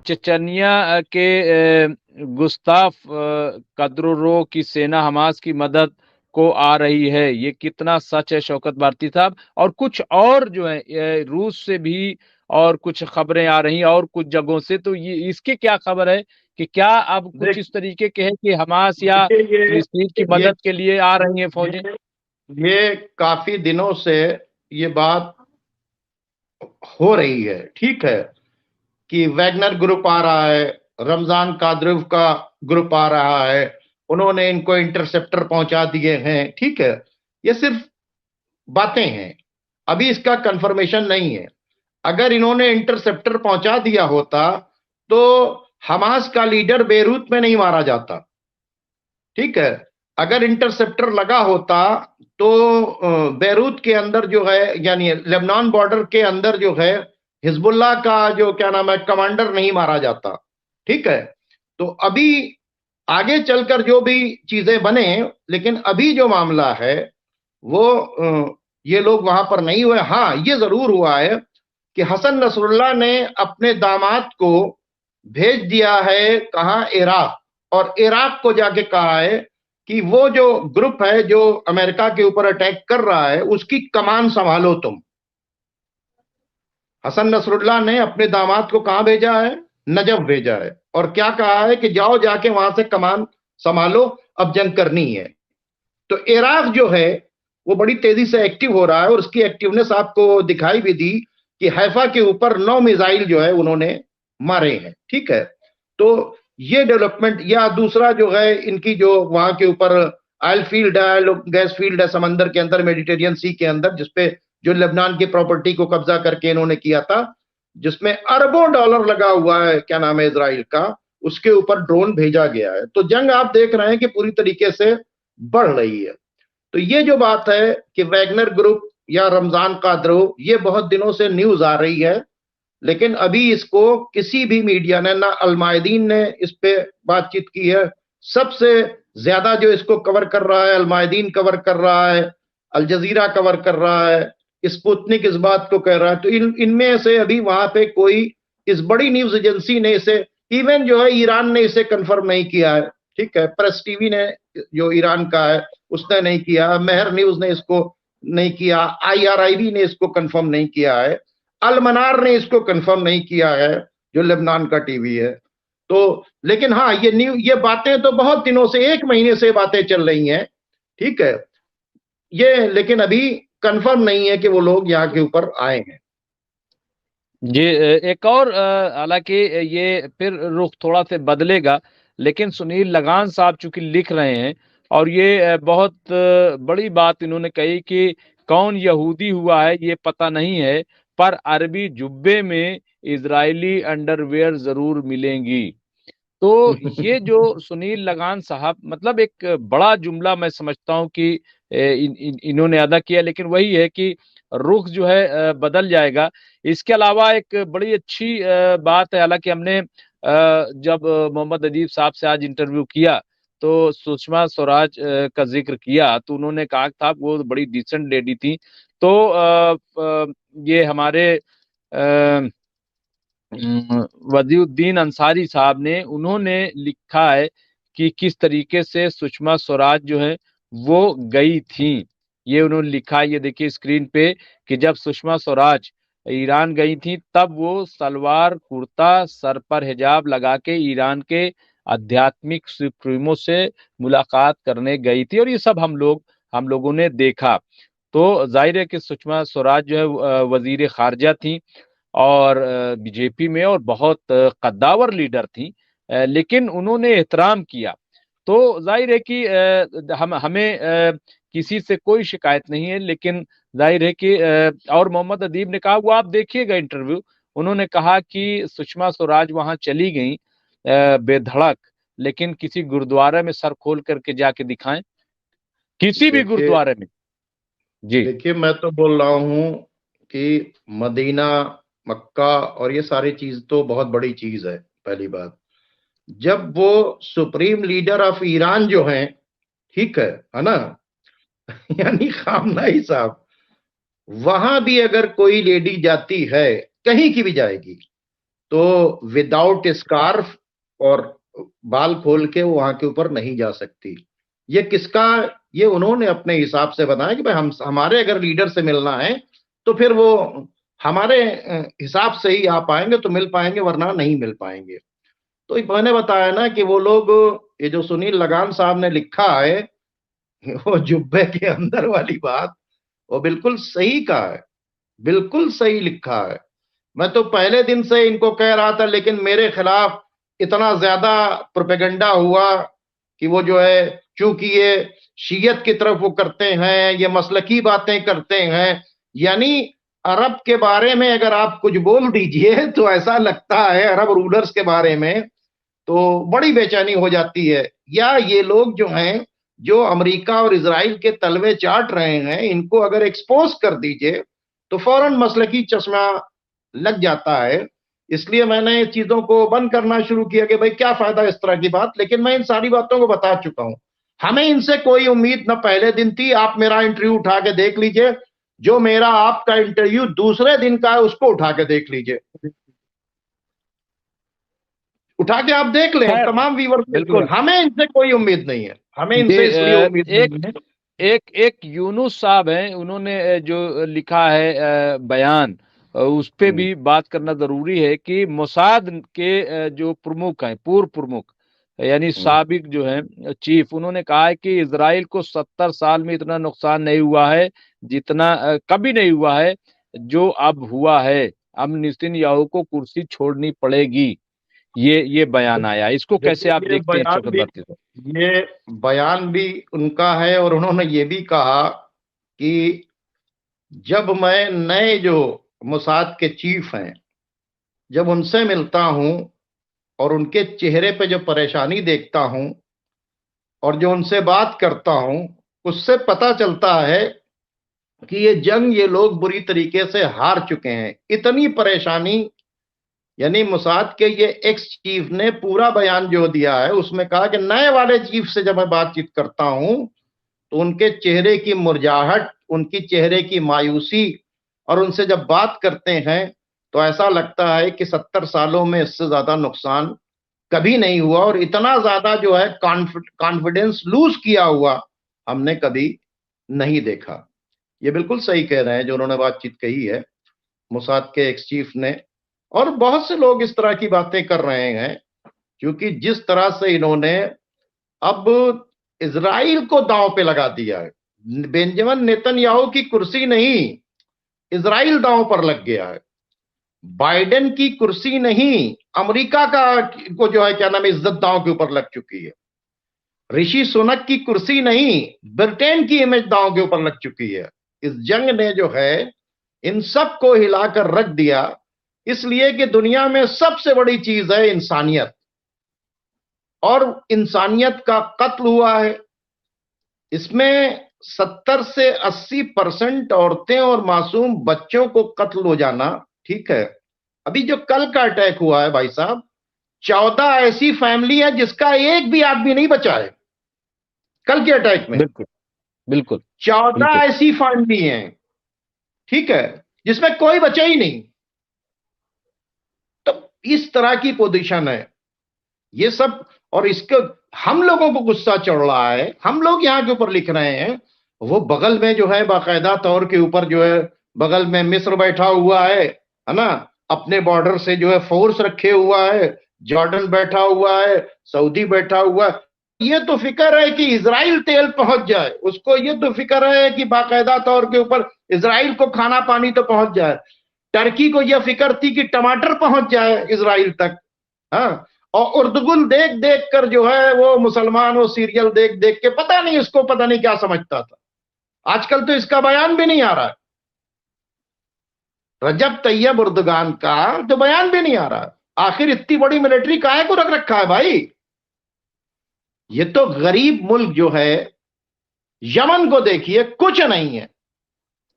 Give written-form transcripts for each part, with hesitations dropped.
चचनिया के गुस्ताफ कदरोरो की सेना हमास की मदद को आ रही है, ये कितना सच है शौकत भारती साहब? और कुछ और जो है रूस से भी और कुछ खबरें आ रही हैं और कुछ जगहों से, तो ये इसके क्या खबर है कि क्या अब कुछ देख इस तरीके के है कि हमास या देखिए फिलिस्तीन की ये मदद के लिए आ रही हैं फौजें? ये ये काफी दिनों से ये बात हो रही है, ठीक है, कि वैगनर ग्रुप आ रहा है, रमजान कादरिव का ग्रुप आ रहा है, उन्होंने इनको इंटरसेप्टर पहुंचा दिए हैं, ठीक है। ये सिर्फ बातें हैं, अभी इसका कंफर्मेशन नहीं है। अगर इन्होंने इंटरसेप्टर पहुंचा दिया होता तो हमास का लीडर बेरूत में नहीं मारा जाता, ठीक है। अगर इंटरसेप्टर लगा होता तो बेरूत के अंदर जो है, यानी लेबनान बॉर्डर के अंदर जो है, हिजबुल्लाह का जो क्या नाम है कमांडर नहीं मारा जाता, ठीक है। तो अभी आगे चलकर जो भी चीजें बने, लेकिन अभी जो मामला है वो ये लोग वहां पर नहीं हुए। हाँ, ये जरूर हुआ है कि हसन नसरुल्लाह ने अपने दामाद को भेज दिया है कहाँ, इराक, और इराक को जाके कहा है कि वो जो ग्रुप है जो अमेरिका के ऊपर अटैक कर रहा है उसकी कमान संभालो तुम। हसन नसरुल्लाह ने अपने दामाद को कहां भेजा है, नजफ भेजा है, और क्या कहा है कि जाओ जाके वहां से कमान संभालो, अब जंग करनी है। तो इराक जो है वो बड़ी तेजी से एक्टिव हो रहा है, और उसकी एक्टिवनेस आपको दिखाई भी दी कि हैफा के ऊपर 9 मिसाइल जो है उन्होंने मारे हैं, ठीक है। तो ये डेवलपमेंट, या दूसरा जो है इनकी जो वहां के ऊपर ऑयल फील्ड है, गैस फील्ड है समंदर के अंदर, मेडिटेरियन सी के अंदर, जिसपे जो लेबनान की प्रॉपर्टी को कब्जा करके इन्होंने किया था, जिसमें अरबों डॉलर लगा हुआ है, क्या नाम है, इसराइल का, उसके ऊपर ड्रोन भेजा गया है। तो जंग आप देख रहे हैं कि पूरी तरीके से बढ़ रही है। तो ये जो बात है कि वैगनर ग्रुप या रमजान कादरो, ये बहुत दिनों से न्यूज आ रही है, लेकिन अभी इसको किसी भी मीडिया ने, ना अलमायदीन ने इस पे बातचीत की है। सबसे ज्यादा जो इसको कवर कर रहा है, अलमायदीन कवर कर रहा है, अल जजीरा कवर कर रहा है, स्पुतनिक इस बात को कह रहा है। तो इनमें से अभी वहां पे कोई इस बड़ी न्यूज एजेंसी ने इसे, इवन जो है ईरान ने इसे कंफर्म नहीं किया है, ठीक है। प्रेस टीवी ने, जो ईरान का है, उसने नहीं किया, मेहर न्यूज ने इसको नहीं किया, IRIB ने इसको कंफर्म नहीं किया है, अल मनार ने इसको कंफर्म नहीं किया है, जो लेबनान का टीवी है। तो लेकिन हाँ, ये बातें तो बहुत दिनों से, 1 महीने से बातें चल रही हैं, ठीक है। ये लेकिन अभी कंफर्म नहीं है कि वो लोग यहाँ के ऊपर आए हैं। जी, एक और हालांकि ये फिर रुख थोड़ा से बदलेगा, लेकिन सुनील लगान साहब चूंकि लिख रहे हैं और ये बहुत बड़ी बात इन्होंने कही कि कौन यहूदी हुआ है ये पता नहीं है, पर अरबी जुब्बे में इजरायली अंडरवेयर जरूर मिलेंगी। तो ये जो सुनील लगान साहब, मतलब एक बड़ा जुमला मैं समझता हूं कि इन्होंने अदा किया, लेकिन वही है कि रुख जो है बदल जाएगा। इसके अलावा एक बड़ी अच्छी बात है, हालांकि हमने जब मोहम्मद अदीब साहब से आज इंटरव्यू किया तो सुषमा स्वराज का जिक्र किया, तो उन्होंने कहा था वो बड़ी डिसेंट लेडी थी। तो ये हमारे वजीउद्दीन अंसारी साहब ने, उन्होंने लिखा है कि किस तरीके से सुषमा स्वराज जो है वो गई थी। ये उन्होंने लिखा है, ये देखिए स्क्रीन पे, कि जब सुषमा स्वराज ईरान गई थी तब वो सलवार कुर्ता, सर पर हिजाब लगा के ईरान के आध्यात्मिक सुप्रीमो से मुलाकात करने गई थी, और ये सब हम लोगों ने देखा। तो जाहिर है कि सुषमा स्वराज जो है वजीर खारजा थी और बीजेपी में, और बहुत कद्दावर लीडर थी, लेकिन उन्होंने एहतराम किया। तो जाहिर है कि हमें किसी से कोई शिकायत नहीं है, लेकिन जाहिर है कि और मोहम्मद अदीब ने कहा, वो आप देखिएगा इंटरव्यू, उन्होंने कहा कि सुषमा स्वराज वहां चली गई बेधड़क, लेकिन किसी गुरुद्वारा में सर खोल करके जाके दिखाएं, किसी भी देखिए गुरुद्वारे में। जी। देखिए मैं तो बोल रहा हूँ कि मदीना, मक्का और ये सारी चीज तो बहुत बड़ी चीज है। पहली बात, जब वो सुप्रीम लीडर ऑफ ईरान जो हैं, ठीक है ना, यानी खामनाई साहब, वहां भी अगर कोई लेडी जाती है, कहीं की भी जाएगी, तो विदाउट स्कार्फ और बाल खोल के वो वहां के ऊपर नहीं जा सकती। ये किसका, ये उन्होंने अपने हिसाब से बनाया कि भाई हमारे अगर लीडर से मिलना है तो फिर वो हमारे हिसाब से ही आ पाएंगे तो मिल पाएंगे, वरना नहीं मिल पाएंगे। तो मैंने बताया ना कि वो लोग, ये जो सुनील लगान साहब ने लिखा है, वो जुब्बे के अंदर वाली बात, वो बिल्कुल सही कहा है, बिल्कुल सही लिखा है। मैं तो पहले दिन से इनको कह रहा था, लेकिन मेरे खिलाफ इतना ज्यादा प्रोपेगेंडा हुआ कि वो जो है, चूंकि ये शीयत की तरफ वो करते हैं, ये मसलकी बातें करते हैं, यानी अरब के बारे में अगर आप कुछ बोल दीजिए तो ऐसा लगता है, अरब रूलर्स के बारे में, तो बड़ी बेचैनी हो जाती है। या ये लोग जो हैं, जो अमेरिका और इजराइल के तलवे चाट रहे हैं, इनको अगर एक्सपोज कर दीजिए तो फौरन मसलकी चश्मा लग जाता है। इसलिए मैंने चीजों को बंद करना शुरू किया कि भाई क्या फायदा इस तरह की बात। लेकिन मैं इन सारी बातों को बता चुका हूं, हमें इनसे कोई उम्मीद न पहले दिन थी। आप मेरा इंटरव्यू उठा के देख लीजिए, जो मेरा आपका इंटरव्यू दूसरे दिन का है उसको उठा के देख लीजिए, उठा के आप देख लें, खैर, तमाम व्यूअर्स देख लें। बिल्कुल। हमें इनसे कोई उम्मीद नहीं है, हमें इनसे इसलिए ये उम्मीद एक नहीं है। एक एक यूनुस साहब हैं, उन्होंने जो लिखा है बयान, उस पे भी बात करना जरूरी है कि मोसाद के जो प्रमुख हैं, पूर्व प्रमुख, यानी साबिक जो है चीफ, उन्होंने कहा है कि इजराइल को 70 साल में इतना नुकसान नहीं हुआ है जितना कभी नहीं हुआ है जो अब हुआ है। अब नेतन्याहू को कुर्सी छोड़नी पड़ेगी। ये बयान आया, इसको कैसे आप देखिए देखते हैं चक्रवर्ती साहब? ये बयान भी उनका है, और उन्होंने ये भी कहा कि जब मैं नए जो मोसाद के चीफ हैं, जब उनसे मिलता हूं और उनके चेहरे पे जो परेशानी देखता हूं और जो उनसे बात करता हूं, उससे पता चलता है कि ये जंग ये लोग बुरी तरीके से हार चुके हैं। इतनी परेशानी, यानी मोसाद के ये एक्स चीफ ने पूरा बयान जो दिया है उसमें कहा कि नए वाले चीफ से जब मैं बातचीत करता हूं तो उनके चेहरे की मुरझाहट, उनकी चेहरे की मायूसी, और उनसे जब बात करते हैं तो ऐसा लगता है कि 70 सालों में इससे ज्यादा नुकसान कभी नहीं हुआ, और इतना ज्यादा जो है कॉन्फिडेंस लूज किया हुआ हमने कभी नहीं देखा। ये बिल्कुल सही कह रहे हैं जो उन्होंने बातचीत कही है मोसाद के एक्स चीफ ने। और बहुत से लोग इस तरह की बातें कर रहे हैं, क्योंकि जिस तरह से इन्होंने अब इजराइल को दांव पे लगा दिया है। बेंजामिन नेतन्याहू की कुर्सी नहीं, इजराइल दांव पर लग गया है। बाइडेन की कुर्सी नहीं, अमेरिका का को जो है क्या नाम है, इज्जत दांव के ऊपर लग चुकी है। ऋषि सुनक की कुर्सी नहीं, ब्रिटेन की इमेज दांव के ऊपर लग चुकी है। इस जंग ने जो है इन सब को हिलाकर रख दिया, इसलिए कि दुनिया में सबसे बड़ी चीज है इंसानियत, और इंसानियत का कत्ल हुआ है। इसमें 70 से 80% औरतें और मासूम बच्चों को कत्ल हो जाना, ठीक है। अभी जो कल का अटैक हुआ है भाई साहब, 14 ऐसी फैमिली है जिसका एक भी आदमी नहीं बचा है कल के अटैक में। बिल्कुल, बिल्कुल, 14 बिल्कुल। ऐसी फैमिली हैं, ठीक है, जिसमें कोई बचा ही नहीं। तो इस तरह की पोजीशन है ये सब। और इसके हम लोगों को गुस्सा चढ़ रहा है, हम लोग यहाँ के ऊपर लिख रहे हैं, वो बगल में जो है बाकायदा तौर के ऊपर जो है, बगल में मिस्र बैठा हुआ है ना, अपने बॉर्डर से जो है फोर्स रखे हुआ है, जॉर्डन बैठा हुआ है, सऊदी बैठा हुआ है। ये तो फिक्र है कि इजराइल तेल पहुंच जाए, उसको ये तो फिक्र है कि बाकायदा तौर के ऊपर इजराइल को खाना पानी तो पहुंच जाए। टर्की को यह फिक्र थी कि टमाटर पहुंच जाए इजराइल तक। हाँ, और उर्दुगुल देख देख कर जो है वो मुसलमान, वो सीरियल देख देख के पता नहीं इसको पता नहीं क्या समझता था। आजकल तो इसका बयान भी नहीं आ रहा है, रजब तैयब उर्दुगान का तो बयान भी नहीं आ रहा है। आखिर इतनी बड़ी मिलिट्री काहे को रख रखा है भाई? ये तो गरीब मुल्क जो है, यमन को देखिए, कुछ नहीं है,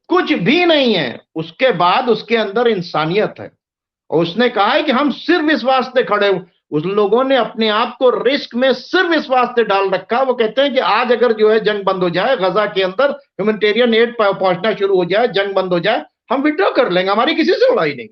कुछ भी नहीं है, उसके बाद उसके अंदर इंसानियत है। और उसने कहा है कि हम सिर्फ इस वास्ते खड़े, उस लोगों ने अपने आप को रिस्क में सिर्फ इस वास्ते डाल रखा। वो कहते हैं कि आज अगर जो है जंग बंद हो जाए, गजा के अंदर ह्यूमैनिटेरियन एड पहुंचना शुरू हो जाए, जंग बंद हो जाए, हम विड्रॉ कर लेंगे, हमारी किसी से लड़ाई नहीं।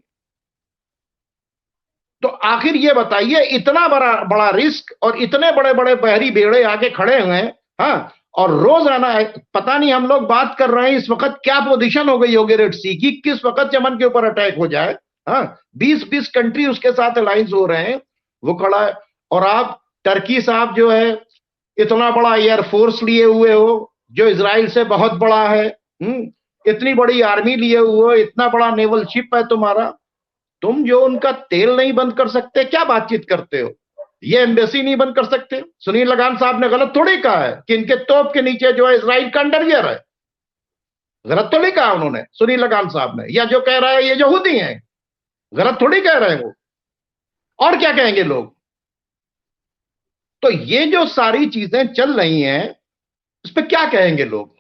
तो आखिर ये बताइए, इतना बड़ा बड़ा रिस्क और इतने बड़े बड़े बहरी बेड़े आके खड़े हुए हैं, हाँ, और रोजाना पता नहीं हम लोग बात कर रहे हैं इस वक्त क्या पोजीशन हो गई होगी रेड सी की, किस वक्त यमन के ऊपर अटैक हो जाए, हाँ, 20-20 कंट्री उसके साथ अलायंस हो रहे हैं, वो खड़ा है। और आप टर्की साहब जो है, इतना बड़ा एयरफोर्स लिए हुए हो जो इजराइल से बहुत बड़ा है, इतनी बड़ी आर्मी लिए हुए हो, इतना बड़ा नेवल शिप है तुम्हारा, तुम जो उनका तेल नहीं बंद कर सकते, क्या बातचीत करते हो? ये एम्बेसी नहीं बंद कर सकते? सुनील लगान साहब ने गलत थोड़ी कहा है कि इनके तोप के नीचे जो है इजराइल का अंडरवियर है। गलत तो नहीं कहा उन्होंने सुनील लगान साहब ने, या जो कह रहा है ये यहूदी हैं, गलत थोड़ी कह रहे हैं वो। और क्या कहेंगे लोग? तो ये जो सारी चीजें चल रही हैं, इस पे क्या कहेंगे लोग?